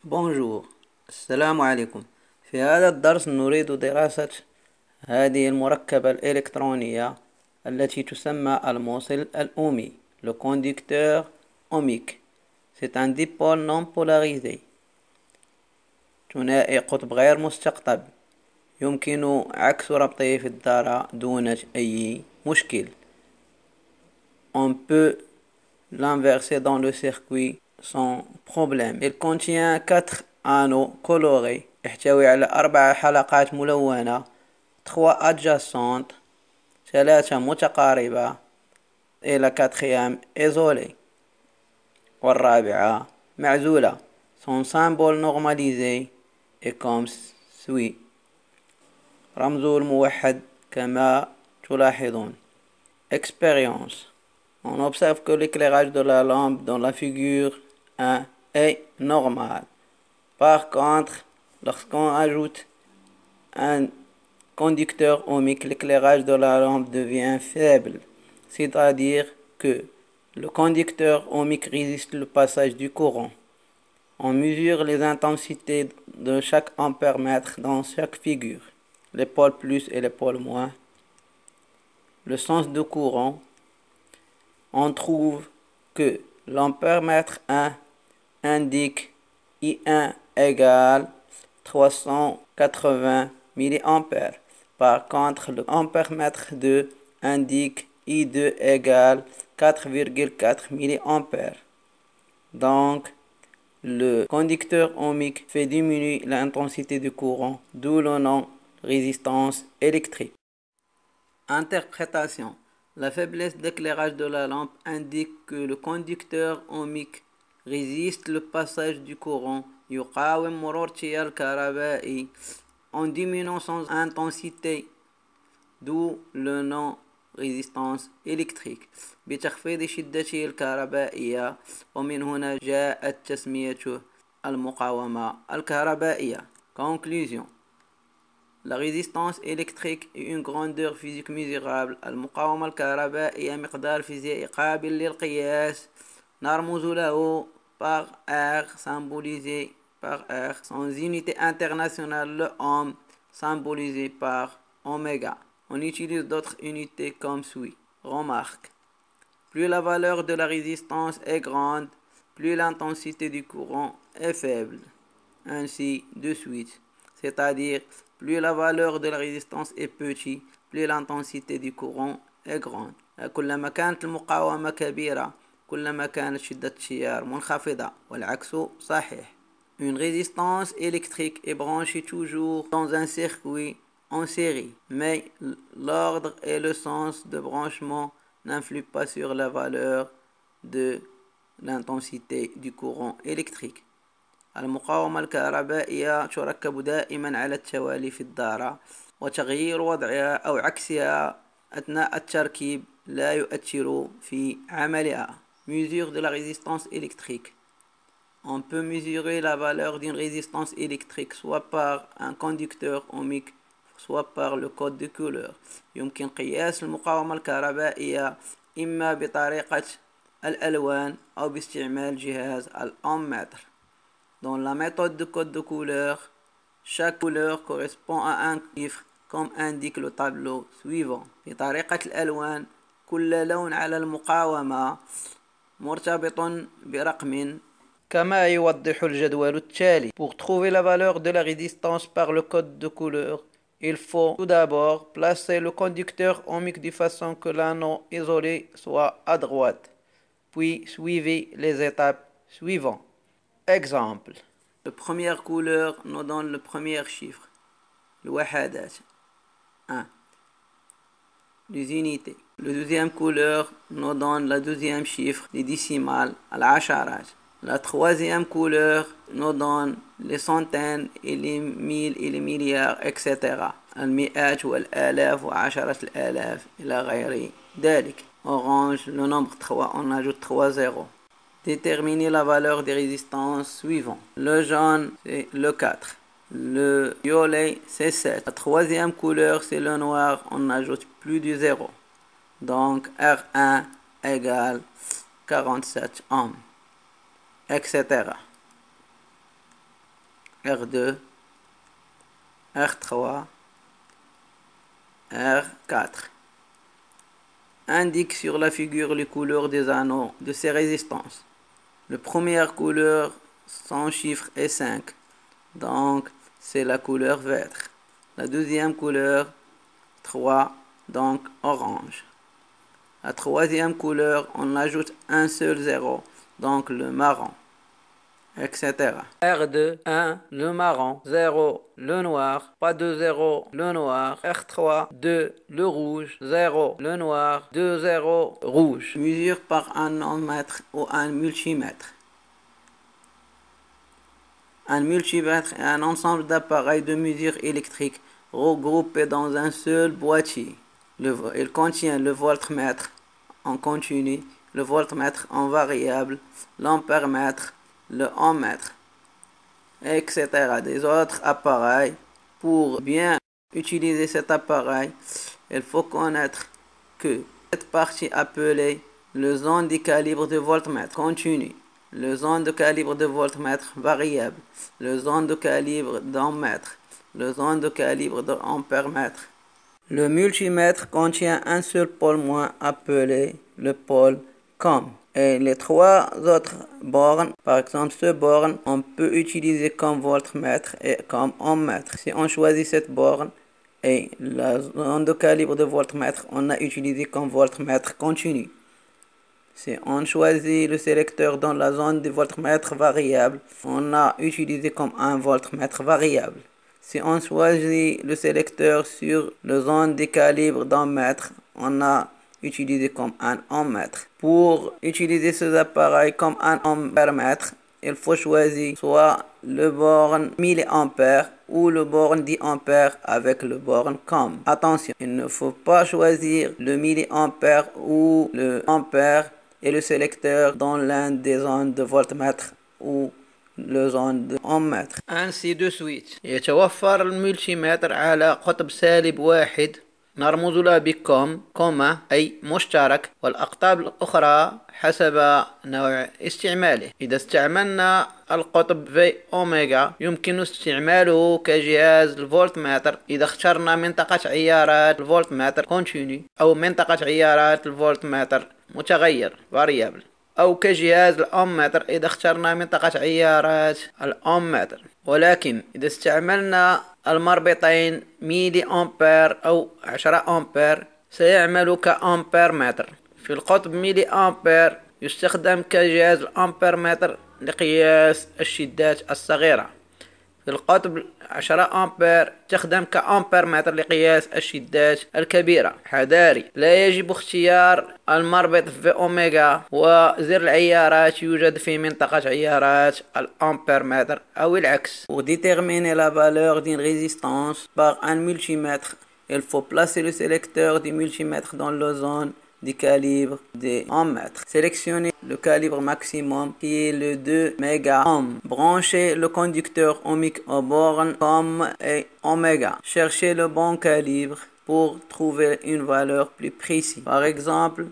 بونجور. السلام عليكم. في هذا الدرس نريد دراسة هذه المركبة الإلكترونية التي تسمى الموصل الأومي le conducteur ohmique. C'est un dipôle non polarisé ثنائي قطب غير مستقطب يمكن عكس ربطه في الذرة دون أي مشكل. On peut l'inverser dans le circuit sans problème. Il contient 4 anneaux colorés يحتوي على 4 حلقات ملونة 3 adjacentes 3 متقاربة et la 4e isolée والرابعة معزولة. Son symbole normalisé est comme suit. رمزه الموحد كما تلاحظون. Expérience. On observe que l'éclairage de la lampe dans la figure 1 est normal. Par contre, lorsqu'on ajoute un conducteur ohmique, l'éclairage de la lampe devient faible. C'est-à-dire que le conducteur ohmique résiste le passage du courant. On mesure les intensités de chaque ampère-mètre dans chaque figure, les pôles plus et les pôles moins. Le sens de courant. On trouve que l'ampère-mètre 1 indique I1 égale 380 mA. Par contre, l'ampère-mètre 2 indique I2 égale 4,4 mA. Donc, le conducteur ohmique fait diminuer l'intensité du courant, d'où le nom résistance électrique. Interprétation. La faiblesse d'éclairage de la lampe indique que le conducteur ohmique résiste le passage du courant يقاوم مرور التيار الكهربائي en diminuant son intensité, d'où le nom résistance électrique بتخفيض شدته الكهربائية، ومن هنا جاءت تسميته المقاومة الكهربائية. Conclusion. La résistance électrique est une grandeur physique mesurable. المقاومة الكهربائية مقدار فيزيائي قابل للقياس. نرمز له par R symbolisé par R. Son unité internationale, le ohm, symbolisé par oméga. On utilise d'autres unités comme suit. Remarque. Plus la valeur de la résistance est grande, plus l'intensité du courant est faible. Ainsi de suite. C'est-à-dire, plus la valeur de la résistance est petite, plus l'intensité du courant est grande. كلما كانت المقاومة كبيرة كلما كانت شدة التيار منخفضة، والعكس صحيح. Une résistance électrique est branchée toujours dans un circuit en série, mais l'ordre et le sens de branchement n'influent pas sur la valeur de l'intensité du courant électrique. المقاومة الكهربائية تركب دائما على التوالي في الذرة، وتغيير وضعها أو عكسها أثناء التركيب لا يؤثر في عملها. Mesure de la résistance électrique. On peut mesurer la valeur d'une résistance électrique soit par un conducteur ohmique soit par le code de couleur. يمكن قياس المقاومة الكهربائية إما بطريقة الألوان أو باستعمال جهاز الأمتر. Dans la méthode de code de couleur, chaque couleur correspond à un chiffre comme indique le tableau suivant. بطريقة الألوان كل لون على المقاومة مرتبط برقم كما يوضح الجدول التالي. Pour trouver la valeur de la résistance par le code de couleur, il faut tout d'abord placer le conducteur ohmique de façon que l'anneau isolé soit à droite, puis suivez les étapes suivantes. Exemple. La première couleur nous donne le premier chiffre, الوحدات 1. Les unités. La deuxième couleur nous donne le deuxième chiffre, les décimales, العشرات. La troisième couleur nous donne les centaines et les mille et les milliards, etc. المئات والآلاف وعشرة الآلاف إلى غير ذلك. Orange, le nombre 3, on ajoute 3 zéros. Déterminer la valeur des résistances suivantes. Le jaune, c'est le 4. Le violet, c'est 7. La troisième couleur, c'est le noir. On ajoute plus de 0. Donc, R1 égale 47 ohms, etc. R2, R3, R4. Indique sur la figure les couleurs des anneaux de ces résistances. La première couleur, son chiffre est 5, donc c'est la couleur vert. La deuxième couleur, 3, donc orange. La troisième couleur, on ajoute un seul zéro, donc le marron, etc. R2, 1, le marron, 0, le noir, pas de 0, le noir. R3, 2, le rouge, 0, le noir, 2, 0, rouge. Mesure par un ohmmètre ou un multimètre. Un multimètre est un ensemble d'appareils de mesure électrique regroupés dans un seul boîtier. Il contient le voltmètre en continu, le voltmètre en variable, l'ampèremètre, le ohmmètre, etc. Des autres appareils. Pour bien utiliser cet appareil, il faut connaître que cette partie appelée le zone de calibre de voltmètre continu, le zone de calibre de voltmètre variable, le zone de calibre d'ohmmètre, le zone de calibre de ampèremètre. Le multimètre contient un seul pôle moins appelé le pôle COM. Et les trois autres bornes, par exemple ce borne, on peut utiliser comme voltmètre et comme ohmmètre. Si on choisit cette borne et la zone de calibre de voltmètre, on a utilisé comme voltmètre continu. Si on choisit le sélecteur dans la zone de voltmètre variable, on a utilisé comme un voltmètre variable. Si on choisit le sélecteur sur la zone de calibre d'ohmmètre, on a utilisé comme un ohmmètre. Pour utiliser ces appareils comme un ampèremètre, il faut choisir soit le borne milliampère ou le borne diampère avec le borne COM. Attention, il ne faut pas choisir le milliampère ou le ampère et le sélecteur dans l'un des zones de voltmètre ou le zone de ohmmètre. ainsi de suite. يتوفر الملتيمتر على قطب سالب واحد نرمز له بكوم كوما أي مشترك، والأقطاب الأخرى حسب نوع استعماله. إذا استعملنا القطب في أوميغا يمكن استعماله كجهاز الفولتمتر إذا اخترنا منطقة عيارات الفولتمتر كونتيني أو منطقة عيارات الفولتمتر متغير variable، أو كجهاز الأومتر إذا اخترنا منطقة عيارات الأومتر. ولكن إذا استعملنا المربطين ميلي أمبير أو 10 أمبير سيعمل كأمبيرمتر. في القطب ميلي أمبير يستخدم كجهاز الأمبيرمتر لقياس الشدات الصغيرة. في القطب 10 أمبير تخدم كأمبيرمتر لقياس الشدات الكبيرة. حذاري، لا يجب اختيار المربط في أوميغا وزر العيارات يوجد في منطقة عيارات الأمبيرمتر أو العكس. Pour déterminer la valeur d'une résistance par un multimètre, il faut placer le sélecteur du multimètre dans la zone du calibre des ohmmètres. Sélectionnez le calibre maximum qui est le 2 méga-ohm. Branchez le conducteur ohmique aux bornes COM et oméga. Cherchez le bon calibre pour trouver une valeur plus précise. Par exemple,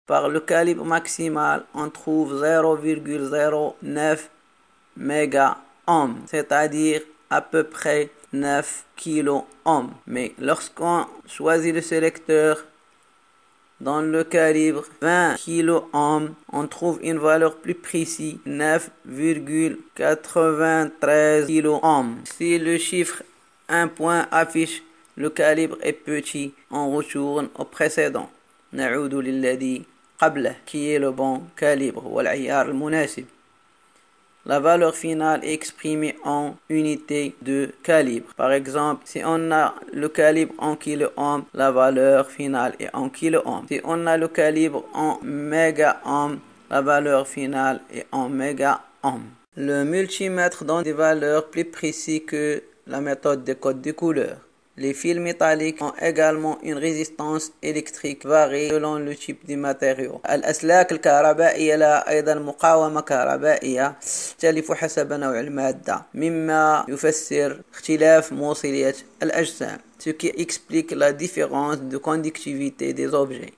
par le calibre maximal, on trouve 0,09 méga-ohm, c'est-à-dire à peu près 9 kilo-ohm. Mais lorsqu'on choisit le sélecteur dans le calibre 20 kilo-ohm, on trouve une valeur plus précise, 9,93 kilo-ohm. Si le chiffre 1 point affiche le calibre est petit, on retourne au précédent. نعود للذي قبله qui est le bon calibre والعيار المناسب. La valeur finale est exprimée en unité de calibre. Par exemple, si on a le calibre en kilo-ohm, la valeur finale est en kilo-ohm. Si on a le calibre en méga-ohm, la valeur finale est en méga-ohm. Le multimètre donne des valeurs plus précises que la méthode des codes de couleurs. Les fils métalliques ont également une résistance électrique variée selon le type de matériau. الأسلاك الكهربائية لها أيضا مقاومة كهربائية تختلف حسب نوع المادة، مما يفسر اختلاف موصلية الأجسام، ce qui explique la différence de conductivité des objets.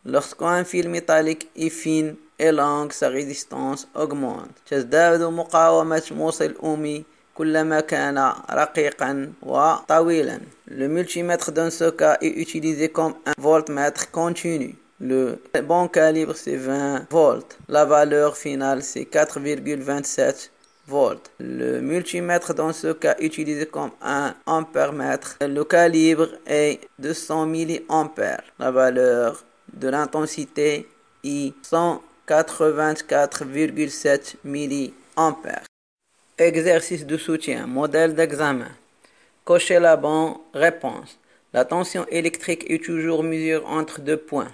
Lorsqu'un fil métallique est fin et long, sa résistance augmente. تزداد مقاومة موصل أومي كلما كان رقيقا وطويلا. Le multimètre dans ce cas est utilisé comme un voltmètre continu. Le bon calibre c'est 20 volts. La valeur finale c'est 4,27 volts. Le multimètre dans ce cas est utilisé comme un ampèremètre. Le calibre est 200 milliampères. La valeur de l'intensité est 184,7 milliampères. Exercice de soutien, modèle d'examen. Cochez la bonne réponse. La tension électrique est toujours mesurée entre deux points.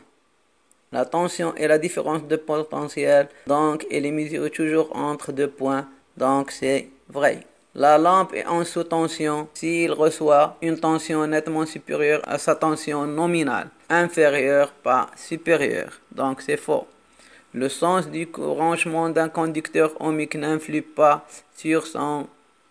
La tension est la différence de potentiel, donc elle est mesurée toujours entre deux points, donc c'est vrai. La lampe est en sous-tension s'il reçoit une tension nettement supérieure à sa tension nominale, inférieure pas supérieure, donc c'est faux. Le sens du branchement d'un conducteur ohmique n'influe pas sur son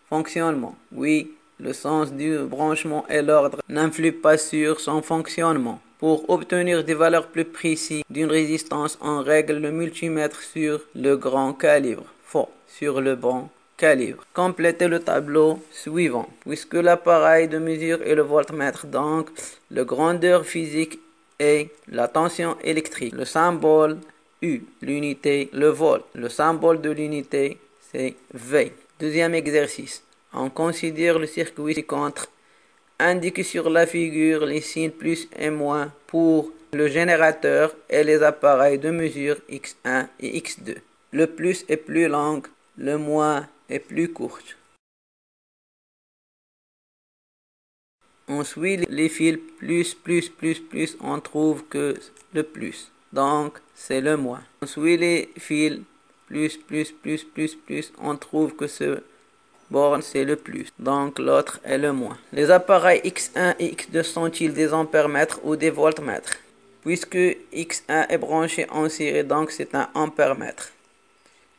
fonctionnement. Oui, le sens du branchement et l'ordre n'influent pas sur son fonctionnement. Pour obtenir des valeurs plus précises d'une résistance, on règle le multimètre sur le grand calibre. Faux, sur le bon calibre. Complétez le tableau suivant. Puisque l'appareil de mesure est le voltmètre, donc la grandeur physique est la tension électrique. Le symbole U, l'unité, le volt. Le symbole de l'unité, c'est V. Deuxième exercice. On considère le circuit ci-contre. Indiquez sur la figure les signes plus et moins pour le générateur et les appareils de mesure X1 et X2. Le plus est plus long, le moins est plus court. On suit les fils plus, on trouve que le plus. Donc, c'est le moins. On suit les fils plus, on trouve que ce borne c'est le plus. Donc, l'autre est le moins. Les appareils X1 et X2 sont-ils des ampèremètres ou des voltmètres? Puisque X1 est branché en série, donc c'est un ampèremètre.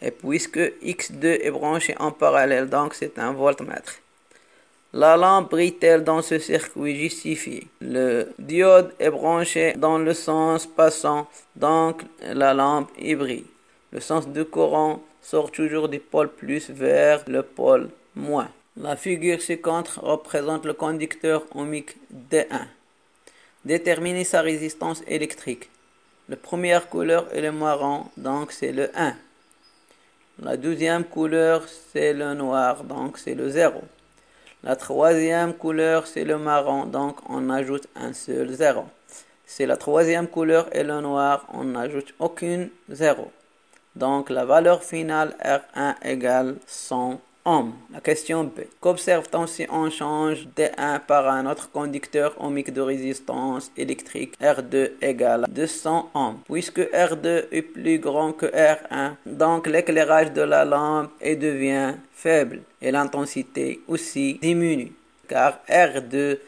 Et puisque X2 est branché en parallèle, donc c'est un voltmètre. La lampe brille-t-elle dans ce circuit justifié? Le diode est branché dans le sens passant, donc la lampe brille. Le sens du courant sort toujours du pôle plus vers le pôle moins. La figure ci-contre représente le conducteur ohmique D1. Déterminez sa résistance électrique. La première couleur est le marron, donc c'est le 1. La deuxième couleur c'est le noir, donc c'est le 0. La troisième couleur, c'est le marron, donc on ajoute un seul 0. Si la troisième couleur est le noir, on n'ajoute aucune 0. Donc la valeur finale R1 égale 100 ohms. La question B. Qu'observe-t-on si on change D1 par un autre conducteur ohmique de résistance électrique R2 égale 200 ohms? Puisque R2 est plus grand que R1, donc l'éclairage de la lampe devient faible et l'intensité aussi diminue, car R2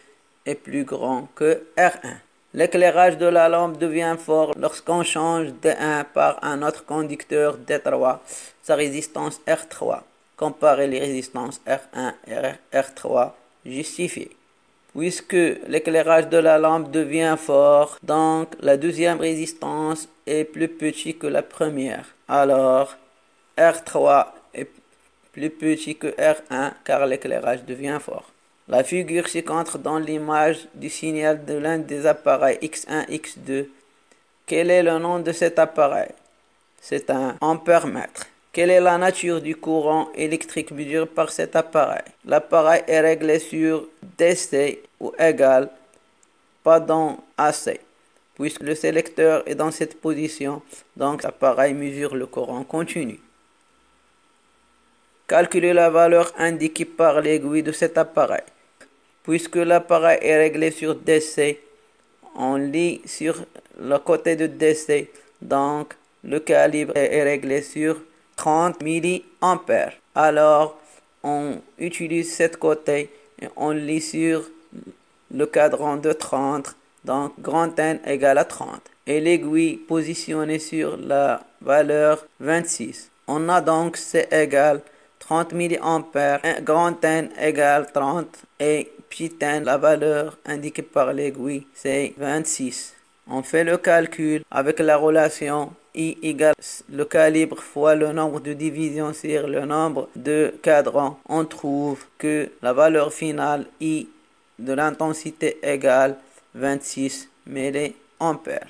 est plus grand que R1. L'éclairage de la lampe devient fort lorsqu'on change D1 par un autre conducteur D3, sa résistance R3. Comparez les résistances R1 et R3 justifiées. Puisque l'éclairage de la lampe devient fort, donc la deuxième résistance est plus petite que la première. Alors R3 est plus petit que R1 car l'éclairage devient fort. La figure ci-contre dans l'image du signal de l'un des appareils X1, X2. Quel est le nom de cet appareil? C'est un ampèremètre. Quelle est la nature du courant électrique mesuré par cet appareil? L'appareil est réglé sur DC ou égal, pas dans AC. Puisque le sélecteur est dans cette position, donc l'appareil mesure le courant continu. Calculez la valeur indiquée par l'aiguille de cet appareil. Puisque l'appareil est réglé sur DC, on lit sur le côté de DC, donc le calibre est réglé sur 30 milliampères. Alors, on utilise ce côté et on lit sur le cadran de 30, donc grand N égale à 30. Et l'aiguille positionnée sur la valeur 26. On a donc C égale 30 milliampères, grand N égale 30 et petit n, la valeur indiquée par l'aiguille, c'est 26. On fait le calcul avec la relation I égale le calibre fois le nombre de divisions sur le nombre de cadrans, on trouve que la valeur finale I de l'intensité égale 26 milliampères.